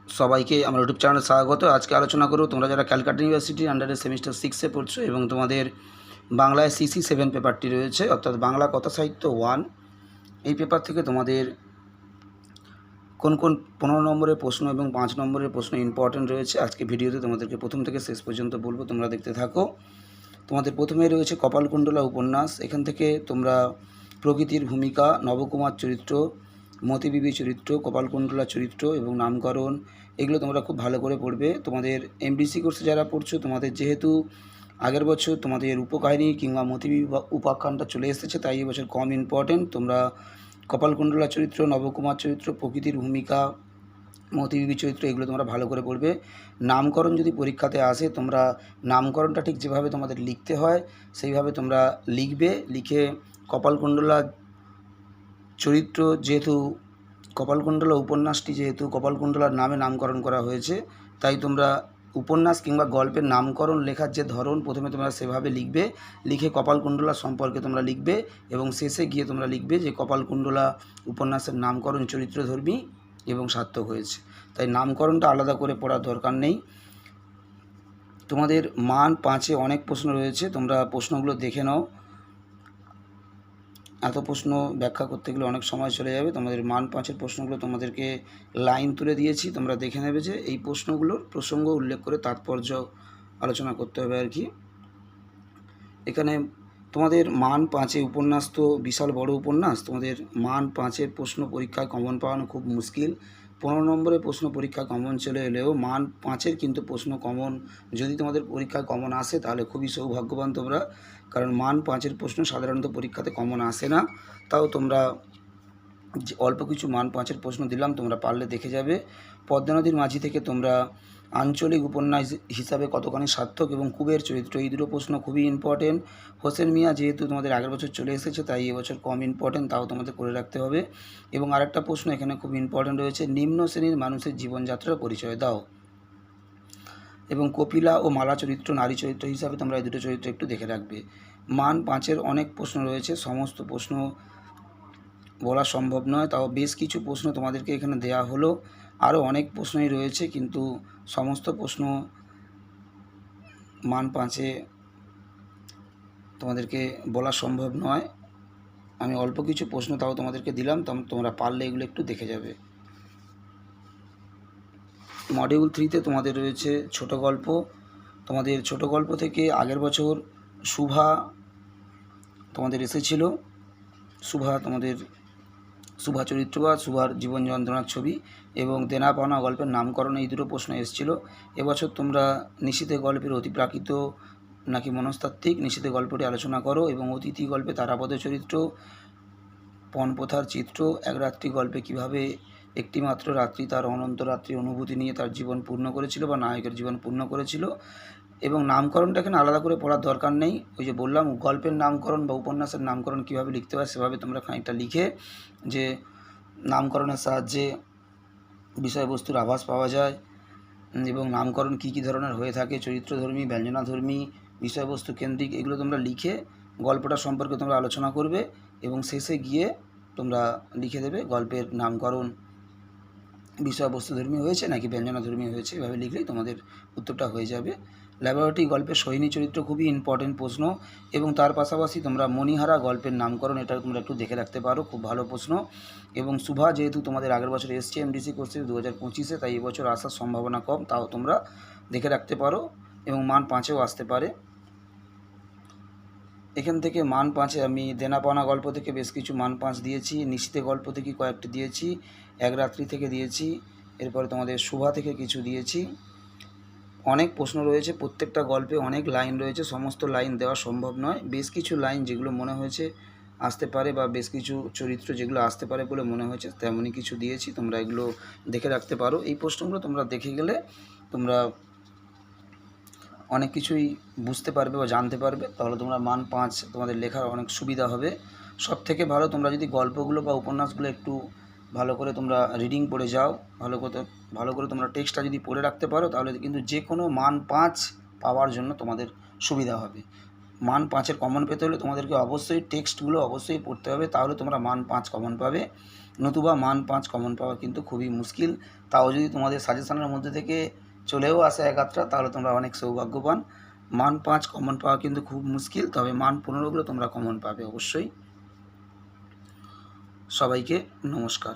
সবাইকে আমার ইউটিউব চ্যানেলে স্বাগত। আজকে আলোচনা করব তোমরা যারা ক্যালকাটা ইউনিভার্সিটির আন্ডারে সেমিস্টার 6-এ পড়ছো এবং তোমাদের বাংলায় সিসি 7 পেপারটি রয়েছে, অর্থাৎ বাংলা কথা সাহিত্য 1। এই পেপার থেকে তোমাদের কোন কোন 15 নম্বরের প্রশ্ন এবং 5 নম্বরের প্রশ্ন ইম্পর্টেন্ট রয়েছে আজকে ভিডিওতে তোমাদেরকে প্রথম থেকে শেষ পর্যন্ত বলবো, তোমরা দেখতে থাকো। তোমাদের প্রথমে রয়েছে কপালকুণ্ডলা উপন্যাস। এখান থেকে তোমরা প্রকৃতির ভূমিকা, নবকুমার চরিত্র, মতিবিবি চরিত্র, কপালকুণ্ডলা চরিত্র এবং নামকরণ, এগুলো তোমরা খুব ভালো করে পড়বে। তোমাদের এমডিসি কোর্সে যারা পড়ছো, তোমাদের যেহেতু আগের বছর তোমাদের উপকাহিনী কিংবা মতিবিবি উপাখ্যানটা চলে এসেছে, তাই এবছর কম ইম্পর্টেন্ট। তোমরা কপালকুণ্ডলা চরিত্র, নবকুমার চরিত্র, প্রকৃতির ভূমিকা, মতিবিবি চরিত্র, এগুলো তোমরা ভালো করে পড়বে। নামকরণ যদি পরীক্ষাতে আসে, তোমরা নামকরণটা ঠিক যেভাবে তোমাদের লিখতে হয় সেইভাবে তোমরা লিখবে। লিখে কপালকুণ্ডলা চরিত্র, যেহেতু কপালকুণ্ডলা উপন্যাসটি যেহেতু কপালকুণ্ডলার নামে নামকরণ করা হয়েছে, তাই তোমরা উপন্যাস কিংবা গল্পের নামকরণ লেখার যে ধরন, প্রথমে তোমরা সেভাবে লিখবে। লিখে কপালকুণ্ডলা সম্পর্কে তোমরা লিখবে এবং শেষে গিয়ে তোমরা লিখবে যে কপালকুণ্ডলা উপন্যাসের নামকরণ চরিত্রধর্মী এবং সার্থক হয়েছে। তাই নামকরণটা আলাদা করে পড়ার দরকার নেই। তোমাদের মান 5-এ অনেক প্রশ্ন রয়েছে, তোমরা প্রশ্নগুলো দেখে নাও। এত প্রশ্ন ব্যাখ্যা করতে গেলে অনেক সময় চলে যাবে। তোমাদের মান 5-এর প্রশ্নগুলো তোমাদেরকে লাইন তুলে দিয়েছি, তোমরা দেখে নেবে যে এই প্রশ্নগুলোর প্রসঙ্গ উল্লেখ করে তাৎপর্য আলোচনা করতে হবে আর কি। এখানে তোমাদের মান 5-এ উপন্যাস তো বিশাল বড় উপন্যাস, তোমাদের মান 5-এর প্রশ্ন পরীক্ষায় কমন পাওয়ানো খুব মুশকিল। 15 নম্বরের প্রশ্ন পরীক্ষায় কমন চলে এলেও মান 5-এর কিন্তু প্রশ্ন কমন, যদি তোমাদের পরীক্ষায় কমন আসে তাহলে খুবই সৌভাগ্যবান তোমরা, কারণ মান 5-এর প্রশ্ন সাধারণত পরীক্ষাতে কমন আসে না। তাও তোমরা অল্প কিছু মান 5-এর প্রশ্ন দিলাম, তোমরা পারলে দেখে যাবে। পদ্মা নদীর মাঝি থেকে তোমরা আঞ্চলিক উপন্যাস হিসাবে কতখানি সার্থক এবং কুবের চরিত্র, এই দুটো প্রশ্ন খুবই ইম্পর্টেন্ট। হোসেন মিয়া যেহেতু তোমাদের আগের বছর চলে এসেছে, তাই এবছর কম ইম্পর্টেন্ট, তাও তোমাদের করে রাখতে হবে। এবং আরেকটা প্রশ্ন এখানে খুব ইম্পর্টেন্ট রয়েছে, নিম্ন শ্রেণীর মানুষের জীবনযাত্রার পরিচয় দাও। এবং কপিলা ও মালা চরিত্র নারী চরিত্র হিসাবে তোমরা এই দুটো চরিত্র একটু দেখে রাখবে। মান 5-এর অনেক প্রশ্ন রয়েছে, সমস্ত প্রশ্ন বলা সম্ভব নয়, তাও বেশ কিছু প্রশ্ন তোমাদেরকে এখানে দেয়া হলো। আরও অনেক প্রশ্নই রয়েছে, কিন্তু সমস্ত প্রশ্ন মান 5-এ তোমাদেরকে বলা সম্ভব নয়। আমি অল্প কিছু প্রশ্ন তাও তোমাদেরকে দিলাম, তোমরা পারলে এগুলো একটু দেখে যাবে। মডিউল 3-তে তোমাদের রয়েছে ছোট গল্প। তোমাদের ছোট গল্প থেকে আগের বছর শুভা তোমাদের এসেছিল। শুভা চরিত্র বা শুভার জীবন যন্ত্রণার ছবি এবং দেনা পাওনা গল্পের নামকরণ, এই দুটো প্রশ্ন এসেছিল। এবছর তোমরা নিশীথে গল্পের অতিপ্রাকৃত নাকি মনস্তাত্ত্বিক, নিশীথে গল্পটি আলোচনা করো। এবং অতিথি গল্পে তারাপদ চরিত্র, পণপ্রথার চিত্র, এক রাত্রি গল্পে কীভাবে একটিমাত্র রাত্রি তার অনন্ত রাত্রি অনুভূতি নিয়ে তার জীবন পূর্ণ করেছিল বা নায়কের জীবন পূর্ণ করেছিল। এবং নামকরণটা এখানে আলাদা করে পড়ার দরকার নেই, ওই যে বললাম গল্পের নামকরণ বা উপন্যাসের নামকরণ কীভাবে লিখতে হয় সেভাবে তোমরা খানিকটা লিখে, যে নামকরণের সাহায্যে বিষয়বস্তুর আভাস পাওয়া যায় এবং নামকরণ কী কী ধরনের হয়ে থাকে, চরিত্রধর্মী, ব্যঞ্জনাধর্মী, বিষয়বস্তু কেন্দ্রিক, এগুলো তোমরা লিখে গল্পটা সম্পর্কে তোমরা আলোচনা করবে এবং শেষে গিয়ে তোমরা লিখে দেবে গল্পের নামকরণ বিষয়বস্তুধর্মী হয়েছে নাকি ব্যঞ্জনাধর্মী হয়েছে, এভাবে লিখলেই তোমাদের উত্তরটা হয়ে যাবে। ল্যাবরেটরি গল্পের সোহিনী চরিত্র খুবই ইম্পর্টেন্ট প্রশ্ন। এবং তার পাশাপাশি তোমরা মণিহারা গল্পের নামকরণ, এটা তোমরা একটু দেখে রাখতে পারো, খুব ভালো প্রশ্ন। এবং শুভা যেহেতু তোমাদের আগের বছর এসছে এমডিসি কোর্সে 2025-এ, তাই এবছর আসার সম্ভাবনা কম, তাও তোমরা দেখে রাখতে পারো এবং মান 5-এও আসতে পারে। এখান থেকে মান 5-এ আমি দেনা পাওনা গল্প থেকে বেশ কিছু মান 5 দিয়েছি, নিশীথে গল্প থেকে কয়েকটি দিয়েছি, এক রাত্রি থেকে দিয়েছি, এরপরে তোমাদের শুভা থেকে কিছু দিয়েছি। অনেক প্রশ্ন রয়েছে, প্রত্যেকটা গল্পে অনেক লাইন রয়েছে, সমস্ত লাইন দেওয়া সম্ভব নয়। বেশ কিছু লাইন যেগুলো মনে হয়েছে আসতে পারে বা বেশ কিছু চরিত্র যেগুলো আসতে পারে বলে মনে হয়েছে তেমনই কিছু দিয়েছি, তোমরা এগুলো দেখে রাখতে পারো। এই প্রশ্নগুলো তোমরা দেখে গেলে তোমরা অনেক কিছুই বুঝতে পারবে বা জানতে পারবে, তাহলে তোমরা মান 5 তোমাদের লেখার অনেক সুবিধা হবে। সব থেকে ভালো তোমরা যদি গল্পগুলো বা উপন্যাসগুলো একটু ভালো করে তোমরা রিডিং পড়ে যাও, ভালো করে তোমরা টেক্সটটা যদি পড়ে রাখতে পারো, তাহলে কিন্তু যে কোনো মান 5 পাওয়ার জন্য তোমাদের সুবিধা হবে। মান 5-এর কমন পেতে হলে তোমাদেরকে অবশ্যই টেক্সটগুলো অবশ্যই পড়তে হবে, তাহলে তোমরা মান 5 কমন পাবে। নতুবা মান 5 কমন পাওয়া কিন্তু খুবই মুশকিল। তাও যদি তোমাদের সাজেশনের মধ্যে থেকে চলেও আসে এক আধটা, তাহলে তোমরা অনেক সৌভাগ্যবান। মান 5 কমন পাওয়া কিন্তু খুব মুশকিল, তবে মান 15গুলো তোমরা কমন পাবে অবশ্যই। সবাইকে নমস্কার।